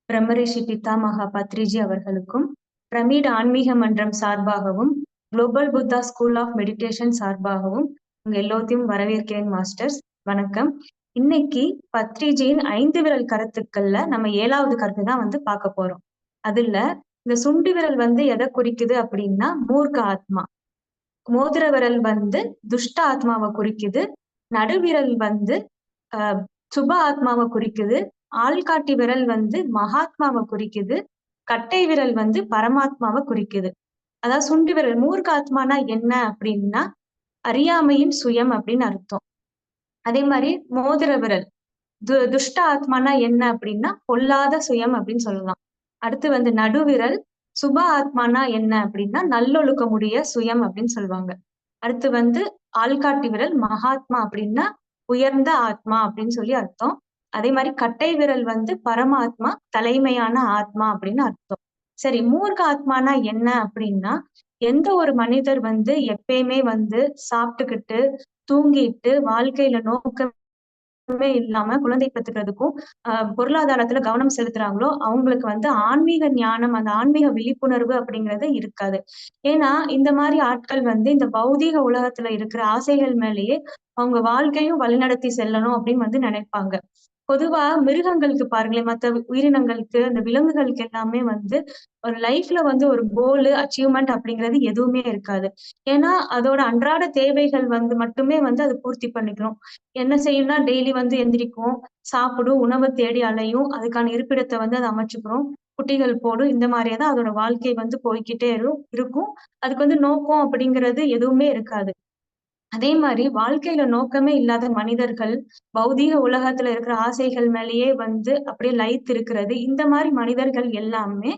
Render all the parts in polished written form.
பிரம்மரிஷி பித்தாமகா பத்ரிஜி அவர்களுக்கும், பிரமிட் ஆன்மீக மன்றம் சார்பாகவும், global Buddha school of meditation சார்பாகவும் உங்க எல்லாத்தையும் வரவேற்கிறேன் மாஸ்டர்ஸ். வணக்கம். இன்னைக்கு பத்ரிஜியின் 5 விரல் கருத்துக்கள்ல நம்ம 7வது கருத்து தான் பார்க்க போறோம். அதுல இந்த சுண்டு விரல் எதை குறிக்குது அப்படின்னா மூர்க்க ஆத்மா. மோதிர விரல் துஷ்ட ஆத்மாவை குறிக்குது. நடுவிரல் அஹ் சுப ஆத்மாவை குறிக்குது. ஆள்காட்டி விரல் மகாத்மாவை குறிக்குது. கட்டை விரல் பரமாத்மாவை குறிக்குது. அதாவது சுண்டு விரல் மூர்க்க ஆத்மானா என்ன அப்படின்னா அறியாமையின் சுயம் அப்படின்னு அர்த்தம். அதே மாதிரி மோதிர விரல் துஷ்ட ஆத்மானா என்ன அப்படின்னா பொல்லாத சுயம் அப்படின்னு சொல்லலாம். அடுத்து நடுவிரல் சுப ஆத்மானா என்ன அப்படின்னா நல்லொழுக்கமுடைய சுயம் அப்படின்னு சொல்லுவாங்க. அடுத்து ஆள்காட்டி விரல் மகாத்மா அப்படின்னா உயர்ந்த ஆத்மா அப்படின்னு சொல்லி அர்த்தம். அதே மாதிரி கட்டை விரல் பரமாத்மா தலைமையான ஆத்மா அப்படின்னு அர்த்தம். சரி, மூர்க்க ஆத்மானா என்ன அப்படின்னா எந்த ஒரு மனிதர் எப்பயுமே சாப்பிட்டுக்கிட்டு தூங்கிட்டு வாழ்க்கையில நோக்கமே இல்லாம குழந்தை பெத்துக்கிறதுக்கும் பொருளாதாரத்துல கவனம் செலுத்துறாங்களோ அவங்களுக்கு ஆன்மீக ஞானம், அந்த ஆன்மீக விழிப்புணர்வு அப்படிங்கிறது இருக்காது. ஏன்னா இந்த மாதிரி ஆட்கள் இந்த பௌதீக உலகத்துல இருக்கிற ஆசைகள் மேலேயே அவங்க வாழ்க்கையும் வழிநடத்தி செல்லணும் அப்படின்னு நினைப்பாங்க. பொதுவா மிருகங்களுக்கு பாருங்களேன், மத்த உயிரினங்களுக்கு அந்த விலங்குகளுக்கு எல்லாமே ஒரு லைஃப்ல ஒரு கோலு அச்சீவ்மெண்ட் அப்படிங்கிறது எதுவுமே இருக்காது. ஏன்னா அதோட அன்றாட தேவைகள் மட்டுமே அது பூர்த்தி பண்ணிக்கணும். என்ன செய்யும்னா டெய்லி எந்திரிக்கும், சாப்பிடும், உணவை தேடி அலையும், அதுக்கான இருப்பிடத்தை அது அமைச்சுக்கிறோம், குட்டிகள் போடும். இந்த மாதிரியே தான் அதோட வாழ்க்கை போய்கிட்டே இருக்கும். அதுக்கு நோக்கம் அப்படிங்கிறது எதுவுமே இருக்காது. அதே மாதிரி வாழ்க்கையில நோக்கமே இல்லாத மனிதர்கள் பௌதீக உலகத்துல இருக்கிற ஆசைகள் மேலேயே அப்படியே லயித்து இருக்கிறது. இந்த மாதிரி மனிதர்கள் எல்லாமே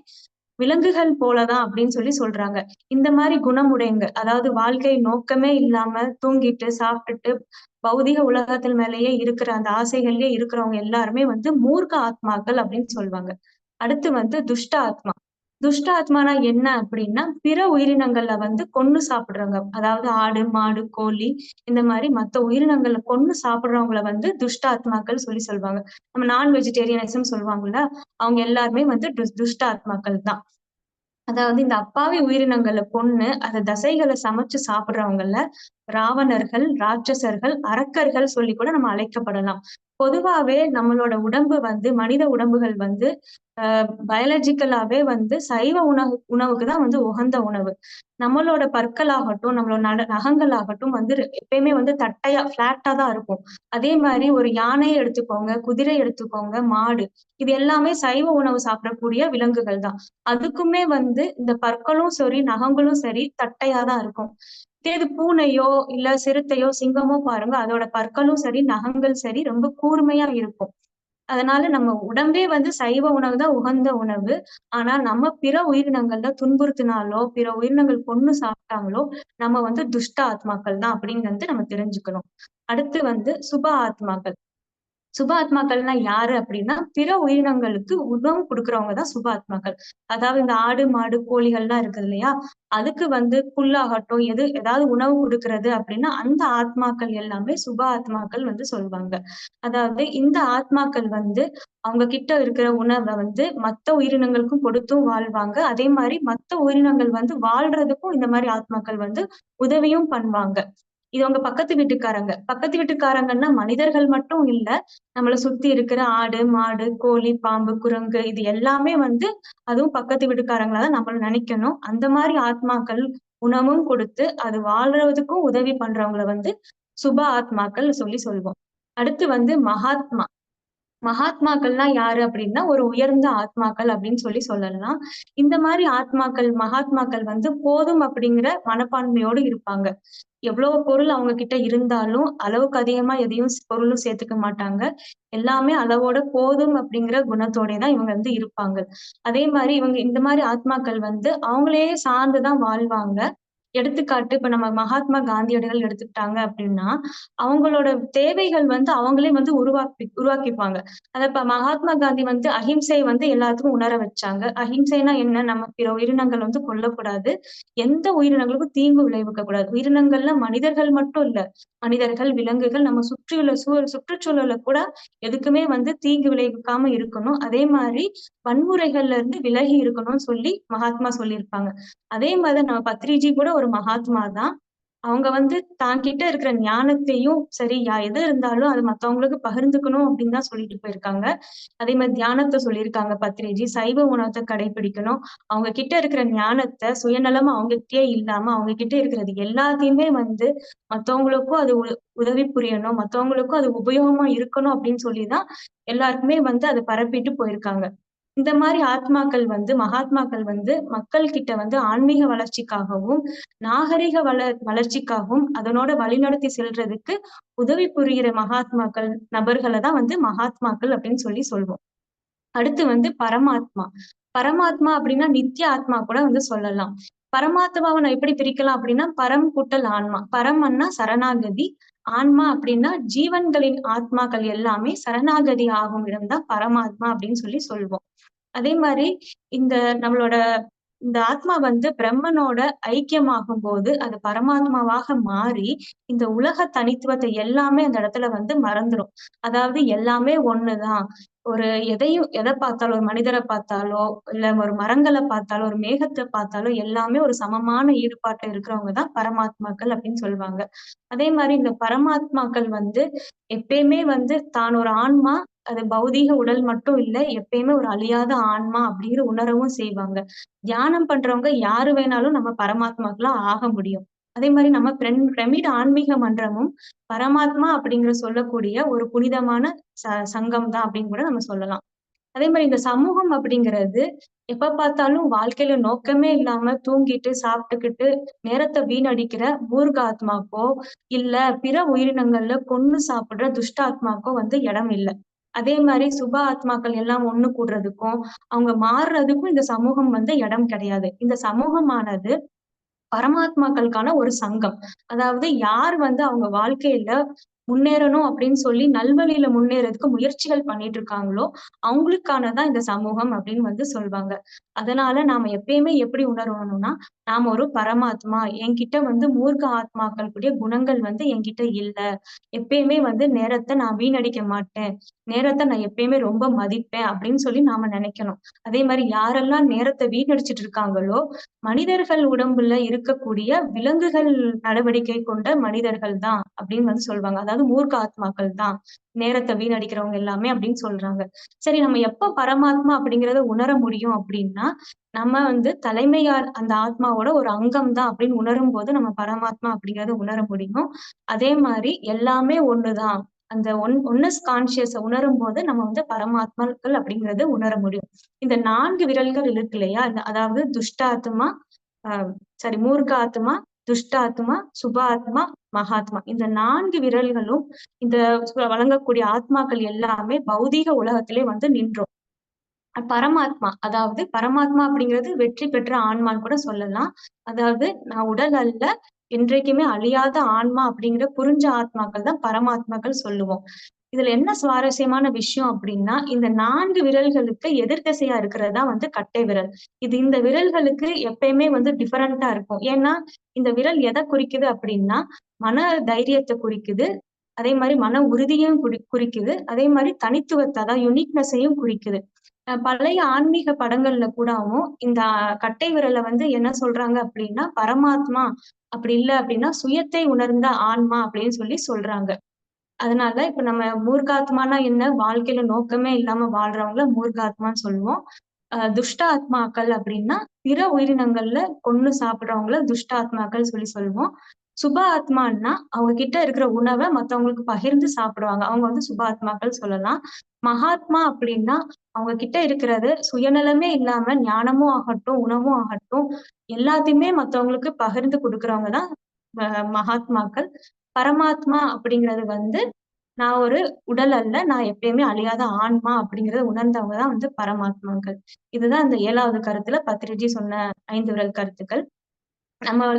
விலங்குகள் போலதான் அப்படின்னு சொல்றாங்க. இந்த மாதிரி குணமுடைங்க, அதாவது வாழ்க்கை நோக்கமே இல்லாம தூங்கிட்டு சாப்பிட்டுட்டு பௌதீக உலகத்தில் மேலேயே இருக்கிற அந்த ஆசைகள்லயே இருக்கிறவங்க எல்லாருமே மூர்க்க ஆத்மாக்கள் அப்படின்னு சொல்லுவாங்க. அடுத்து துஷ்ட ஆத்மா. துஷ்ட ஆத்மானா என்ன அப்படின்னா பிற உயிரினங்கள்ல கொன்னு சாப்பிடுறவங்க. அதாவது ஆடு, மாடு, கோழி இந்த மாதிரி மத்த உயிரினங்கள்ல கொன்னு சாப்பிடுறவங்கள துஷ்ட ஆத்மாக்கள் சொல்லுவாங்க. நம்ம நான் வெஜிடேரியனிசம் சொல்லுவாங்கல்ல, அவங்க எல்லாருமே துஷ்ட ஆத்மாக்கள் தான். அதாவது இந்த அப்பாவி உயிரினங்களை கொன்னு அந்த தசைகளை சமைச்சு சாப்பிடுறவங்கல்ல ராவணர்கள், ராட்சசர்கள், அரக்கர்கள் சொல்லி கூட நம்ம அழைக்கப்படலாம். பொதுவாவே நம்மளோட உடம்பு மனித உடம்புகள் பயாலஜிக்கலாவே சைவ உணவுக்கு தான் உகந்த உணவு. நம்மளோட பற்களாகட்டும், நம்மளோட நகங்கள் ஆகட்டும் எப்பயுமே தட்டையா பிளாட்டா தான் இருக்கும். அதே மாதிரி ஒரு யானையை எடுத்துக்கோங்க, குதிரை எடுத்துக்கோங்க, மாடு, இது எல்லாமே சைவ உணவு சாப்பிடக்கூடிய விலங்குகள் தான். அதுக்குமே இந்த பற்களும் சரி நகங்களும் சரி தட்டையா தான் இருக்கும். இது பூனையோ இல்ல சிறுத்தையோ சிங்கமோ பாருங்க, அதோட பற்களும் சரி நகங்கள் சரி ரொம்ப கூர்மையா இருக்கும். அதனால நம்ம உடம்பே சைவ உணவு தான் உகந்த உணவு. ஆனா நம்ம பிற உயிரினங்கள்ல துன்புறுத்தினாலோ பிற உயிரினங்கள் கொன்னு சாப்பிட்டாங்களோ நம்ம துஷ்ட ஆத்மாக்கள் தான் அப்படின்னு நம்ம தெரிஞ்சுக்கணும். அடுத்து சுப ஆத்மாக்கள். சுப ஆத்மாக்கள்னா யாரு அப்படின்னா பிற உயிரினங்களுக்கு உணவு கொடுக்குறவங்க தான் சுப ஆத்மாக்கள். அதாவது இந்த ஆடு, மாடு, கோழிகள்லாம் இருக்குது இல்லையா, அதுக்கு புல்லாகட்டும் ஏதாவது உணவு கொடுக்கறது அப்படின்னா அந்த ஆத்மாக்கள் எல்லாமே சுப ஆத்மாக்கள் சொல்லுவாங்க. அதாவது இந்த ஆத்மாக்கள் அவங்க கிட்ட இருக்கிற உணவை மத்த உயிரினங்களுக்கும் கொடுத்தும் வாழ்வாங்க. அதே மாதிரி மத்த உயிரினங்கள் வாழ்றதுக்கும் இந்த மாதிரி ஆத்மாக்கள் உதவியும் பண்ணுவாங்க. இது உங்க பக்கத்து வீட்டுக்காரங்க. பக்கத்து வீட்டுக்காரங்கன்னா மனிதர்கள் மட்டும் இல்ல, நம்மள சுத்தி இருக்கிற ஆடு, மாடு, கோழி, பாம்பு, குரங்கு இது எல்லாமே அதுவும் பக்கத்து வீட்டுக்காரங்களா தான் நம்மள நினைக்கணும். அந்த மாதிரி ஆத்மாக்கள் உணவும் கொடுத்து அது வாழ்றதுக்கும் உதவி பண்றவங்கள சுப ஆத்மாக்கள் சொல்லுவோம். அடுத்து மகாத்மா. மகாத்மாக்கள்னா யாரு அப்படின்னா ஒரு உயர்ந்த ஆத்மாக்கள் அப்படின்னு சொல்லலாம். இந்த மாதிரி ஆத்மாக்கள் மகாத்மாக்கள் போதும் அப்படிங்கிற மனப்பான்மையோடு இருப்பாங்க. எவ்வளவு பொருள் அவங்க கிட்ட இருந்தாலும் அளவுக்கு அதிகமா எதையும் பொருளும் சேர்த்துக்க மாட்டாங்க. எல்லாமே அளவோட போதும் அப்படிங்கிற குணத்தோட தான் இவங்க இருப்பாங்க. அதே மாதிரி இவங்க இந்த மாதிரி ஆத்மாக்கள் அவங்களையே சார்ந்துதான் வாழ்வாங்க. எடுத்துக்காட்டு இப்ப நம்ம மகாத்மா காந்தியடிகள் எடுத்துக்கிட்டாங்க அப்படின்னா, அவங்களோட தேவைகள் வந்து அவங்களே வந்து உருவாக்கிப்பாங்க. இப்ப மகாத்மா காந்தி வந்து அஹிம்சைய வந்து எல்லாத்துக்கும் உணர வச்சாங்க. அஹிம்சைன்னா என்ன? நம்ம பிற உயிரினங்கள் வந்து கொல்லக்கூடாது. எந்த உயிரினங்களுக்கும் தீங்கு விளைவிக்க கூடாது. உயிரினங்கள்ல மனிதர்கள் மட்டும் இல்ல. மனிதர்கள், விலங்குகள் நம்ம சுற்றியுள்ள சுற்றுச்சூழல கூட எதுக்குமே வந்து தீங்கு விளைவிக்காம இருக்கணும். அதே மாரி வன்முறைகள்ல இருந்து விலகி இருக்கணும்னு சொல்லி மகாத்மா சொல்லியிருப்பாங்க. அதே மாரி நம்ம பத்ரிஜி கூட ஒரு மகாத்மா தான். அவங்க வந்து தான்கிட்ட இருக்கிற ஞானத்தையும் சரி, எது இருந்தாலும் அது மத்தவங்களுக்கு பகிர்ந்துக்கணும் அப்படின்னு தான் சொல்லிட்டு போயிருக்காங்க. அதே மாரி தியானத்த சொல்லியிருக்காங்க பத்ரிஜி. சைவ உணவத்த கடைபிடிக்கணும். அவங்க கிட்ட இருக்கிற ஞானத்த சுயநலமா அவங்க கிட்டயே இல்லாம, அவங்க கிட்ட இருக்கிறது எல்லாத்தையுமே வந்து மத்தவங்களுக்கும் அது உதவி புரியணும். மத்தவங்களுக்கும் அது உபயோகமா இருக்கணும் அப்படின்னு சொல்லி தான் எல்லாருக்குமே வந்து அத பரப்பிட்டு போயிருக்காங்க. இந்த மாரி ஆத்மாக்கள் வந்து மகாத்மாக்கள் வந்து மக்கள் கிட்ட வந்து ஆன்மீக வளர்ச்சிக்காகவும், நாகரிக வளர்ச்சிக்காகவும் அதனோட வழிநடத்தி செல்றதுக்கு உதவி புரியிற மகாத்மாக்கள் நபர்கள தான் வந்து மகாத்மாக்கள் அப்படின்னு சொல்லி சொல்வோம். அடுத்து வந்து பரமாத்மா. பரமாத்மா அப்படின்னா நித்திய ஆத்மா கூட வந்து சொல்லலாம். பரமாத்மாவ நான் எப்படி பிரிக்கலாம் அப்படின்னா, பரம் கூட்டல் ஆன்மா. பரம்ன்னா சரணாகதி. ஆன்மா அப்படின்னா ஜீவன்களின் ஆத்மாக்கள் எல்லாமே சரணாகதி ஆகும் இடம் தான் பரமாத்மா அப்படின்னு சொல்லி சொல்வோம். அதே மாரி இந்த நம்மளோட இந்த ஆத்மா வந்து பிரம்மனோட ஐக்கியமாகும்போது, அது பரமாத்மாவாக மாறி, இந்த உலக தனித்துவத்த எல்லாமே அந்த இடத்துல வந்து மறந்துரும். அதாவது எல்லாமே ஒண்ணுதான். எத பார்த்தாலும், ஒரு மனிதர பார்த்தாலோ, இல்ல ஒரு மரங்கள பார்த்தாலோ, ஒரு மேகத்த பார்த்தாலோ, எல்லாமே ஒரு சமமான ஈடுபாட்டுல இருக்கிறவங்க தான் பரமாத்மாக்கள் அப்படின்னு சொல்லுவாங்க. அதே மாரி இந்த பரமாத்மாக்கள் வந்து எப்பயுமே வந்து தான் ஒரு ஆன்மா, அது பௌதீக உடல் மட்டும் இல்ல, எப்பயுமே ஒரு அழியாத ஆன்மா அப்படிங்கிற உணரவும் செய்வாங்க. தியானம் பண்றவங்க யாரு வேணாலும் நம்ம பரமாத்மாக்களா ஆக முடியும். அதே மாரி நம்ம பிரமிட் ஆன்மீக மன்றமும் பரமாத்மா அப்படிங்கிற சொல்லக்கூடிய ஒரு புனிதமான சங்கம் தான் அப்படின்னு கூட நம்ம சொல்லலாம். அதே மாரி இந்த சமூகம் அப்படிங்கிறது எப்ப பார்த்தாலும் வாழ்க்கையில நோக்கமே இல்லாம தூங்கிட்டு, சாப்பிட்டுக்கிட்டு நேரத்த வீணடிக்கிற மூர்க்க ஆத்மாக்கோ, இல்ல பிற உயிரினங்கள்ல கொன்னு சாப்பிடுற துஷ்ட ஆத்மாக்கோ வந்து இடம் இல்ல. அதே மாரி சுப ஆத்மாக்கள் எல்லாம் ஒண்ணு கூடுறதுக்கும், அவங்க மாறுறதுக்கும் இந்த சமூகம் வந்து இடம் கிடையாது. இந்த சமூகமானது பரமாத்மாக்களுக்கான ஒரு சங்கம். அதாவது யார் வந்து அவங்க வாழ்க்கையில முன்னேறணும் அப்படின்னு சொல்லி நல்வழியில முன்னேறதுக்கு முயற்சிகள் பண்ணிட்டு இருக்காங்களோ, அவங்களுக்கான தான் இந்த சமூகம் அப்படின்னு வந்து சொல்வாங்க. அதனால நாம எப்பயுமே எப்படி உணரணும்னா, நாம ஒரு பரமாத்மா. என்கிட்ட வந்து மூர்க்க ஆத்மாக்கள் கூடிய குணங்கள் வந்து என்கிட்ட இல்ல. எப்பயுமே வந்து நேரத்த நான் வீணடிக்க மாட்டேன். நேரத்த நான் எப்பயுமே ரொம்ப மதிப்பேன் அப்படின்னு சொல்லி நாம நினைக்கணும். அதே மாரி யாரெல்லாம் நேரத்த வீணடிச்சுட்டு இருக்காங்களோ, மனிதர்கள் உடம்புல இருக்கக்கூடிய விலங்குகள் நடவடிக்கை கொண்ட மனிதர்கள் தான் அப்படின்னு வந்து சொல்வாங்க. அதாவது மூர்க்க ஆத்மாக்கள் தான். நேரத்த வீணடிக்கிறவங்க எல்லாமே அப்படின்னு சொல்றாங்க. சரி நம்ம எப்ப பரமாத்மா அப்படிங்கிறத உணர முடியும் அப்படின்னா, நம்ம வந்து தலைமையார் அந்த ஆத்மாவோட ஒரு அங்கம் தான் அப்படின்னு உணரும்போது நம்ம பரமாத்மா அப்படிங்கிறத உணர முடியும். அதே மாரி எல்லாமே ஒண்ணுதான். அந்த ஒன்னஸ் கான்ஷியஸ உணரும்போது நம்ம வந்து பரமாத்மாக்கள் அப்படிங்கிறத உணர முடியும். இந்த 4 விரல்கள் இருக்கு இல்லையா? அதாவது துஷ்டாத்மா, அ சாரி மூர்க்க ஆத்மா, துஷ்டாத்மா, சுபாத்மா, மகாத்மா. இந்த 4 விரல்களும் இந்த வழங்கக்கூடிய ஆத்மாக்கள் எல்லாமே பௌதீக உலகத்திலே வந்து நின்றோம். பரமாத்மா, அதாவது பரமாத்மா அப்படிங்கிறது வெற்றி பெற்ற ஆன்மான்னு கூட சொல்லலாம். அதாவது நான் உடல் அல்ல, என்றைக்குமே அழியாத ஆன்மா அப்படிங்கிற புரிஞ்ச ஆத்மாக்கள் தான் பரமாத்மாக்கள் சொல்லுவோம். இதுல என்ன சுவாரஸ்யமான விஷயம் அப்படின்னா, இந்த 4 விரல்களுக்கு எதிர் திசையா இருக்கிறது தான் வந்து கட்டை விரல். இந்த விரல்களுக்கு எப்பயுமே வந்து டிஃபரண்டா இருக்கும். ஏன்னா, இந்த விரல் எத குறிக்குது அப்படின்னா, மன தைரியத்த குறிக்குது. அதே மாரி மன உறுதியையும் குறிக்குது. அதே மாரி தனித்துவத்த அதாவது யுனிக்னெஸ்ஸையும் குறிக்குது. பழைய ஆன்மீக படங்கள்ல கூடவும் இந்த கட்டை விரல வந்து என்ன சொல்றாங்க அப்படின்னா, பரமாத்மா, அப்படி இல்ல அப்படின்னா சுயத்தை உணர்ந்த ஆன்மா அப்படின்னு சொல்லி சொல்றாங்க. அதனால இப்ப நம்ம மூர்க்காத்மானா என்ன? வாழ்க்கையில நோக்கமே இல்லாம வாழ்றவங்கள மூர்க்காத்மான்னு சொல்லுவோம். துஷ்ட ஆத்மாக்கள் அப்படின்னா, பிற உயிரினங்கள்ல கொன்னு சாப்பிடுறவங்கள துஷ்ட ஆத்மாக்கள் சொல்லி சொல்லுவோம். சுப ஆத்மான்னா, அவங்க கிட்ட இருக்கிற உணவ மத்தவங்களுக்கு பகிர்ந்து சாப்பிடுவாங்க. அவங்க வந்து சுப ஆத்மாக்கள் சொல்லலாம். மகாத்மா அப்படின்னா, அவங்க கிட்ட இருக்கிறது சுயநலமே இல்லாம ஞானமும் ஆகட்டும், உணவும் ஆகட்டும், எல்லாத்தையுமே மத்தவங்களுக்கு பகிர்ந்து குடுக்குறவங்க தான் அ மகாத்மாக்கள். பரமாத்மா அப்படிங்கிறது வந்து, நான் ஒரு உடல் அல்ல. நான் எப்பயுமே அழியாத ஆன்மா அப்படிங்கிறத உணர்ந்தவங்க தான் வந்து பரமாத்மாக்கள். இதுதான் இந்த 7வது கருத்துல பத்திரிஜி சொன்ன 5 விரல் கருத்துக்கள்.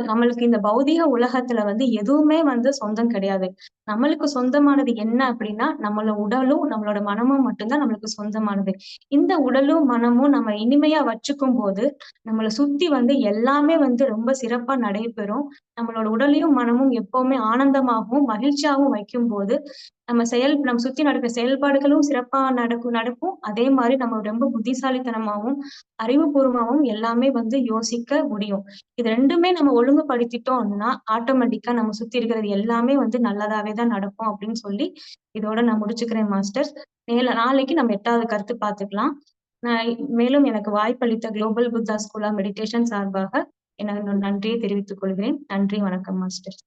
நம்மளுக்கு இந்த பௌதீக உலகத்துல எதுவுமே சொந்தம் கிடையாது. நம்மளுக்கு சொந்தமானது என்ன அப்படின்னா, நம்மளோட உடலும், நம்மளோட மனமும் மட்டும்தான் நம்மளுக்கு சொந்தமானது. இந்த உடலும், மனமும் நம்ம இனிமையா வச்சுக்கும்போது, நம்மள சுத்தி எல்லாமே ரொம்ப சிறப்பா நடைபெறும். நம்மளோட உடலையும், மனமும் எப்பவுமே ஆனந்தமாகவும், மகிழ்ச்சியாவும் வைக்கும்போது, நம்ம சுத்தி நடக்கிற செயல்பாடுகளும் சிறப்பா நடக்கும். அதே மாரி நம்ம ரொம்ப புத்திசாலித்தனமாவும், அறிவுபூர்வமாவும் எல்லாமே யோசிக்க முடியும். இது 2மே நம்ம ஒழுங்குபடுத்திட்டோம்னா, ஆட்டோமேட்டிக்கா நம்ம சுத்தி இருக்கிறது எல்லாமே நல்லதாவே தான் நடக்கும் அப்படின்னு சொல்லி, இதோட நான் முடிச்சுக்கிறேன் மாஸ்டர்ஸ். நாளைக்கு நம்ம 8வது கருத்து பார்த்துக்கலாம். நான் மேலும் எனக்கு வாய்ப்பளித்த global Buddha school of meditation சார்பாக எனது நன்றியை தெரிவித்துக் கொள்கிறேன். நன்றி, வணக்கம் மாஸ்டர்.